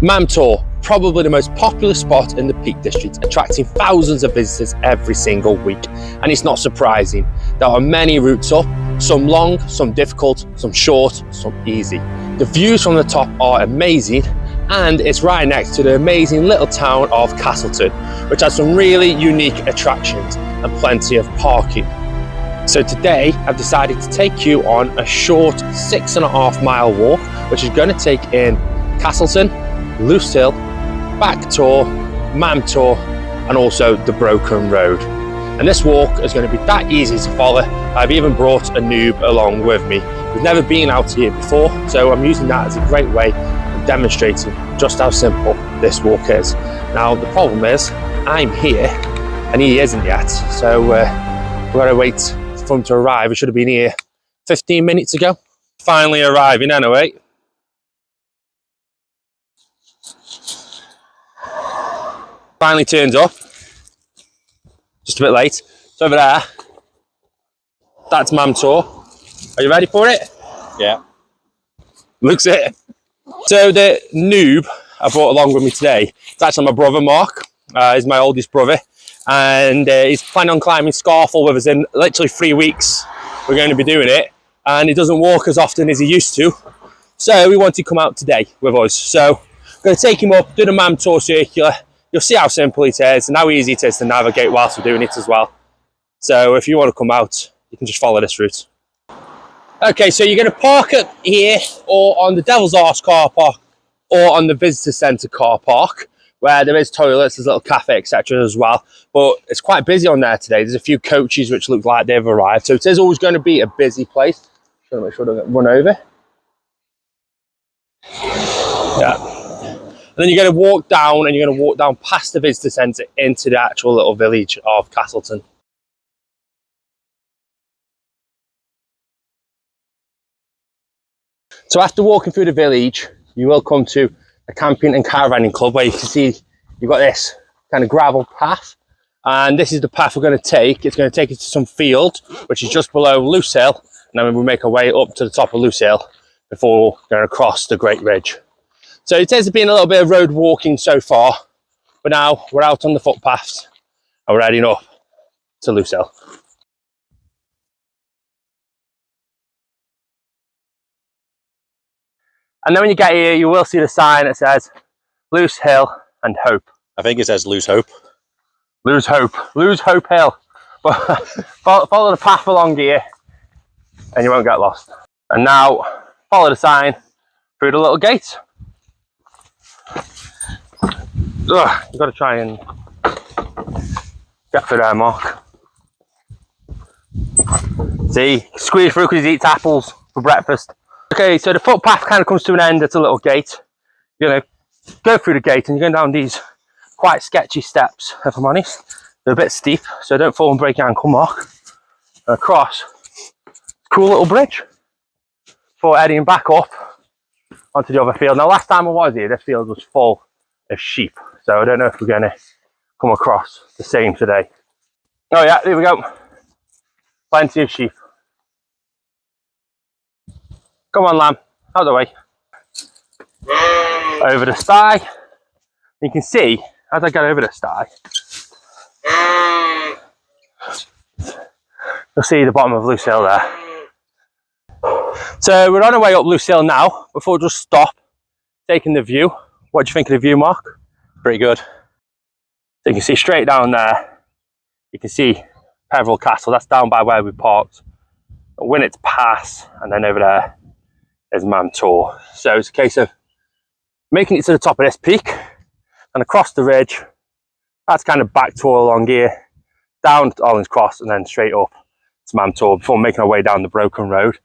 Mam Tor, probably the most popular spot in the Peak District, attracting thousands of visitors every single week. And it's not surprising. There are many routes up, some long, some difficult, some short, some easy. The views from the top are amazing, and it's right next to the amazing little town of Castleton, which has some really unique attractions and plenty of parking. So today I've decided to take you on a short 6.5 mile walk, which is going to take in Castleton, Loose Hill, Back Tor, Mam Tor, and also the Broken Road. And this walk is going to be that easy to follow. I've even brought a noob along with me. We've never been out here before, so I'm using that as a great way of demonstrating just how simple this walk is. Now the problem is, I'm here and he isn't yet, so we've got to wait for him to arrive. We should have been here 15 minutes ago. Finally arriving anyway. Finally turns up. Just a bit late. It's over there. That's Mam Tor. Are you ready for it? Yeah. Looks it. So the noob I brought along with me today, it's actually my brother Mark. He's my oldest brother, and he's planning on climbing Scarfell with us in literally 3 weeks. We're going to be doing it, and he doesn't walk as often as he used to, so he wanted to come out today with us. So I'm going to take him up, do the Mam Tor circular. You'll see how simple it is and how easy it is to navigate whilst we're doing it as well. So if you want to come out, you can just follow this route. Okay, so you're going to park up here or on the Devil's Arse car park or on the visitor centre car park, where there is toilets, there's a little cafe, etc. as well. But it's quite busy on there today. There's a few coaches which look like they've arrived. So it is always going to be a busy place. Just going to make sure I don't get run over. Yeah. And then you're going to walk down, and you're going to walk down past the visitor centre into the actual little village of Castleton. So after walking through the village, you will come to a camping and caravanning club, where you can see you've got this kind of gravel path. And this is the path we're going to take. It's going to take us to some field, which is just below Loose Hill. And then we'll make our way up to the top of Loose Hill before going across the Great Ridge. So it has been a little bit of road walking so far, but now we're out on the footpaths and we're heading up to Loose Hill. And then when you get here, you will see the sign that says Loose Hill and Hope. I think it says Lose Hope. Lose Hope. Lose Hope Hill. But follow the path along here and you won't get lost. And now follow the sign through the little gate. Ugh, you've got to try and get through there, Mark. See, squeeze through because he eats apples for breakfast. Okay, so the footpath kind of comes to an end at a little gate. You're going to go through the gate and you're going down these quite sketchy steps, if I'm honest. They're a bit steep, so don't fall and break your ankle, Mark. And across, cool little bridge before heading back up onto the other field. Now, last time I was here, this field was full of sheep, so I don't know if we're going to come across the same today. Oh yeah, here we go. Plenty of sheep. Come on, lamb, out of the way. Over the sty. You can see, as I get over the sty, you'll see the bottom of Loose Hill there. So we're on our way up Loose Hill now. Before we just stop, taking the view. What do you think of the view, Mark? Pretty good. So you can see straight down there, you can see Peveril Castle. That's down by where we parked. Winnett's Pass, and then over there is Mam Tor. So it's a case of making it to the top of this peak and across the ridge. That's kind of Back Tor along here, down to Hollins Cross, and then straight up to Mam Tor before making our way down the Broken Road.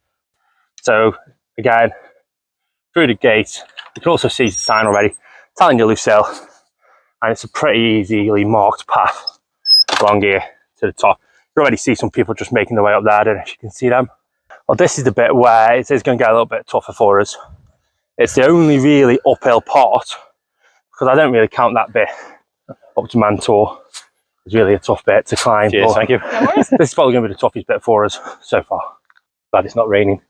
So again, through the gate, you can also see the sign already telling you Loose Hill, and it's a pretty easily marked path along here to the top. You already see some people just making their way up there. I don't know if you can see them. Well, this is the bit where it is going to get a little bit tougher for us. It's the only really uphill part, because I don't really count that bit up to Mam Tor. It's really a tough bit to climb. Cheers, thank you. This is probably going to be the toughest bit for us so far. Glad it's not raining.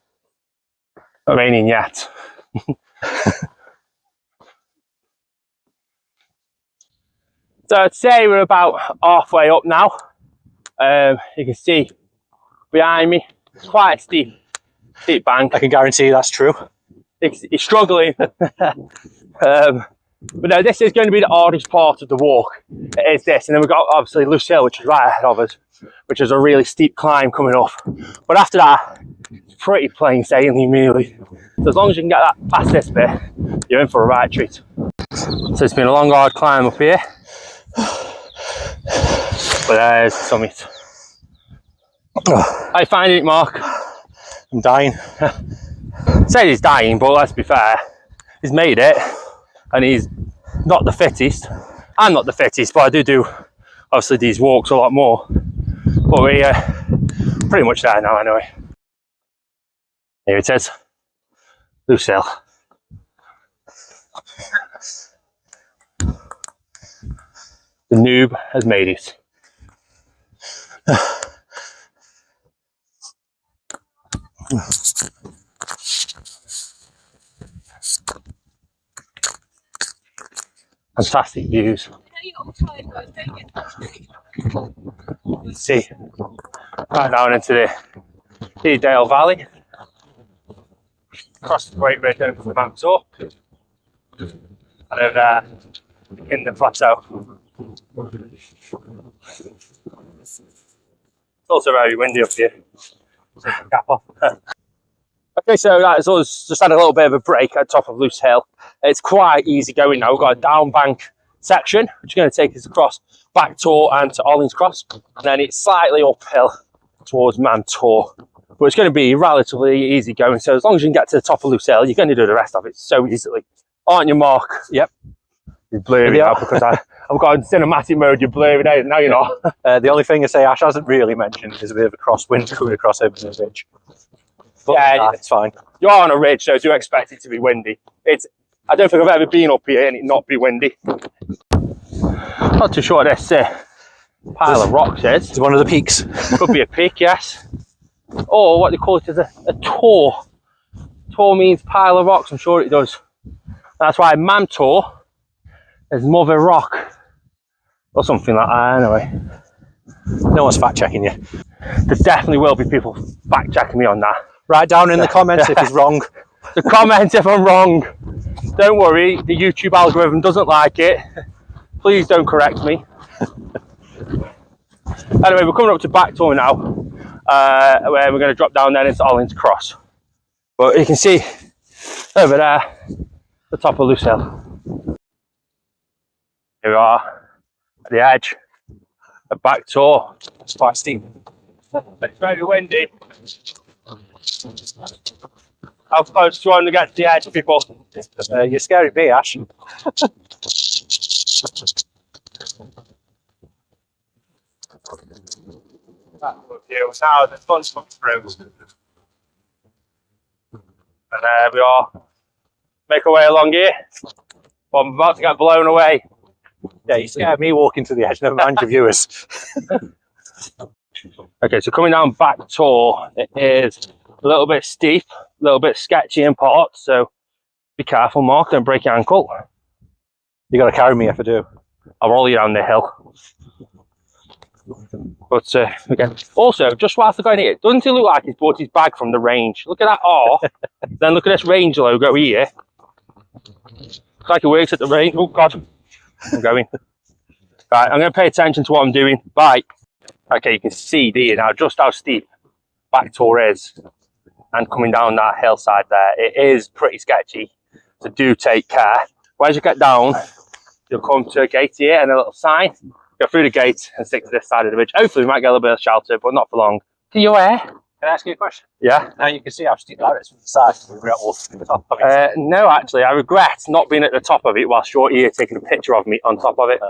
Not raining yet. So I'd say we're about halfway up now. You can see behind me, it's quite a steep bank. I can guarantee that's true. It's struggling. But no, this is going to be the hardest part of the walk. It is this, and then we've got obviously Loose Hill, which is right ahead of us, which is a really steep climb coming up. But after that, it's pretty plain sailing really. So as long as you can get that past this bit, you're in for a right treat. So it's been a long, hard climb up here. But there's the summit. How you finding it, Mark? I'm dying. Said he's dying, but let's be fair, he's made it. And he's not the fittest. I'm not the fittest, but I do obviously these walks a lot more. But we're pretty much there now anyway. Here it is, Loose Hill. The noob has made it. Fantastic views. Let's see, right down into the Teardale Valley, across the Great Red over the Mam Tor, and over there in the plateau. It's also very windy up here. Take the cap off. Okay, so that's us just had a little bit of a break at the top of Loose Hill. It's quite easy going now. We've got a down bank section, which is going to take us across Back Tor and to Hollins Cross. And then it's slightly uphill towards Mam Tor. But it's going to be relatively easy going. So as long as you can get to the top of Loose Hill, you're going to do the rest of it so easily. Aren't you, Mark? Yep. You're blurry out because I've got in cinematic mode, you're blurry out. Now you're not. The only thing I say Ash hasn't really mentioned is a bit of a crosswind coming across over the ridge. But yeah, it's fine. You're on a ridge, so do expect it to be windy. I don't think I've ever been up here and it not be windy. Not too sure what this pile of rocks is. It's one of the peaks. Could be a peak, yes. Or what they call it is a tor. Tor means pile of rocks, I'm sure it does. That's why Mam Tor is Mother Rock. Or something like that, anyway. No one's fact checking you. There definitely will be people fact checking me on that. Write down in the comments if he's wrong. The comment if I'm wrong. Don't worry, the YouTube algorithm doesn't like it. Please don't correct me. Anyway, we're coming up to Back Tor now, where we're going to drop down then into Hollins Cross. But you can see over there, the top of Loose Hill. Here we are, at the edge of Back Tor. It's quite steep. It's very windy. How close do you want to get to the edge, people? You're scaring me, Ash. Now the fun's come through. And there we are. Make our way along here. But I'm about to get blown away. Yeah, you scared me walking to the edge, never mind your viewers. Okay, so coming down Back Tor, it is a little bit steep, a little bit sketchy in parts, so be careful, Mark, don't break your ankle. You got to carry me if I do. I'll roll you down the hill. But again, also, just whilst they're going here, doesn't it look like he's bought his bag from the range? Look at that R, then look at this range logo here. Looks like it works at the range. Oh God, I'm going. Right, I'm going to pay attention to what I'm doing. Bye. Okay, you can see there now just how steep Back Tor is, and coming down that hillside there, it is pretty sketchy, so do take care. But as you get down, you'll come to a gate here and a little sign. Go through the gate and stick to this side of the ridge. Hopefully we might get a little bit of shelter, but not for long. Can you wear? Can I ask you a question? Yeah. Now you can see how steep that is from the side. We regret walking to the top of it. No, actually, I regret not being at the top of it whilst you're here taking a picture of me on top of it.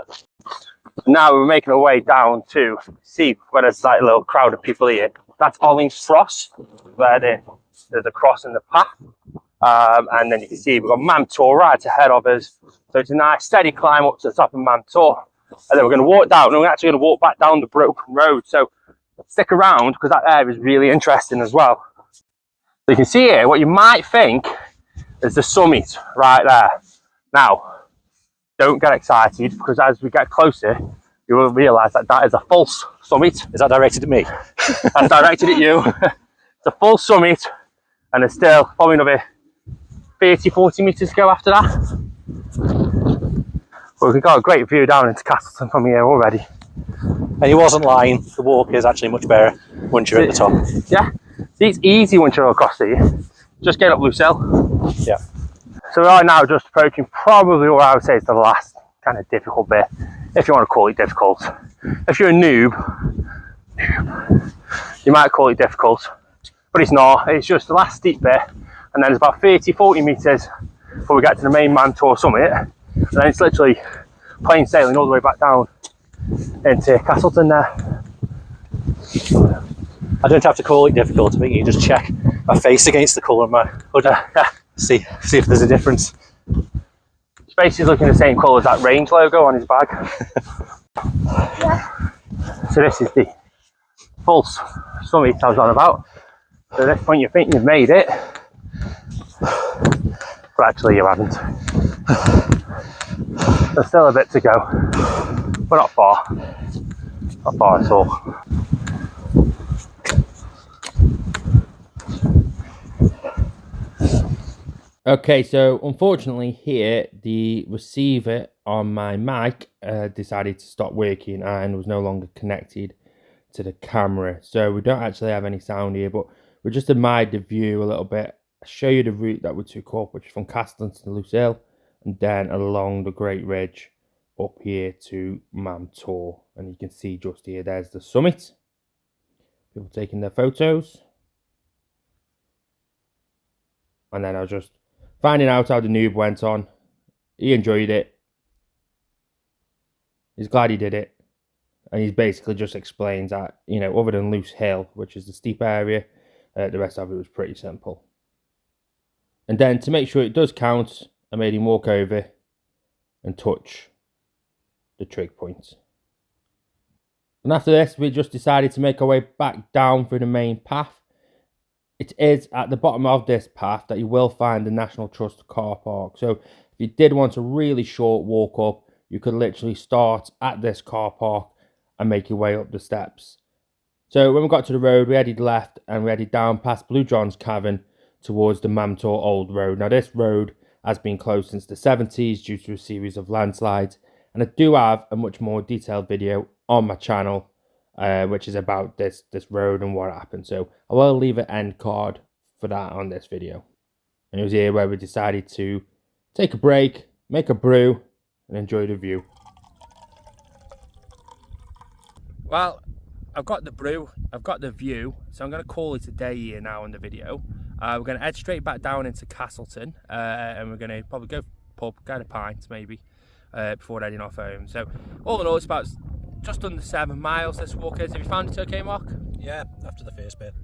Now we're making our way down to see where there's like a little crowd of people here. That's Hollins Cross, where there's a cross in the path. And then you can see we've got Mam Tor right ahead of us. So it's a nice steady climb up to the top of Mam Tor. And then we're going to walk down, and we're actually going to walk back down the broken road. So stick around, because that area is really interesting as well. So you can see here, what you might think is the summit right there. Now, don't get excited, because as we get closer, you will realise that that is a false summit. Is that directed at me? That's directed at you. It's a full summit, and there's still probably another 30-40 metres to go after that. But we've got a great view down into Castleton from here already. And he wasn't lying, the walk is actually much better once you're at the top. Yeah, see, it's easy once you're across here. Just get up Loose Hill. Yeah. So we are now just approaching probably what I would say is the last kind of difficult bit, if you want to call it difficult. If you're a noob, you might call it difficult, but it's not. It's just the last steep bit, and then it's about 30-40 metres before we get to the main Mam Tor summit, and then it's literally plain sailing all the way back down into Castleton there. I don't have to call it difficult, I think you just check my face against the colour of my hoodie. See if there's a difference. It's basically looking the same colour as that Range logo on his bag. So this is the false summit I was on about. So at this point you think you've made it, but actually you haven't. There's still a bit to go, but not far. Not far at all. Okay, so unfortunately here the receiver on my mic decided to stop working and was no longer connected to the camera. So we don't actually have any sound here, but we just admired the view a little bit. I'll show you the route that we took up, which is from Castleton to Loose Hill and then along the Great Ridge up here to Mam Tor. And you can see just here, there's the summit. People taking their photos. And then I was just finding out how the noob went on. He enjoyed it. He's glad he did it. And he basically just explains that, you know, other than Loose Hill, which is the steep area, the rest of it was pretty simple. And then to make sure it does count, I made him walk over and touch the trig point. And after this, we just decided to make our way back down through the main path. It is at the bottom of this path that you will find the National Trust car park. So if you did want a really short walk up, you could literally start at this car park and make your way up the steps. So when we got to the road, we headed left and we headed down past Blue John's Cavern towards the Mam Tor Old Road. Now this road has been closed since the 70s due to a series of landslides. And I do have a much more detailed video on my channel, which is about this road and what happened. So I will leave an end card for that on this video. And it was here where we decided to take a break, make a brew, and enjoy the view. Well, I've got the brew, I've got the view, so I'm going to call it a day here now on the video. We're going to head straight back down into Castleton, and we're going to probably go pub, get a pint maybe, before heading off home. So all in all, it's about just under 7 miles this walk is. Have you found it okay, Mark? Yeah, after the first bit,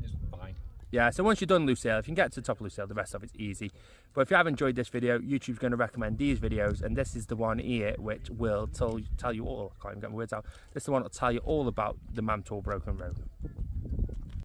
it's fine. Yeah, so once you're done Loose Hill, if you can get to the top of Loose Hill, the rest of it's easy. But if you have enjoyed this video, YouTube's going to recommend these videos, and this is the one here which will tell you all, I can't even get my words out, this is the one that will tell you all about the Mam Tor Broken Road.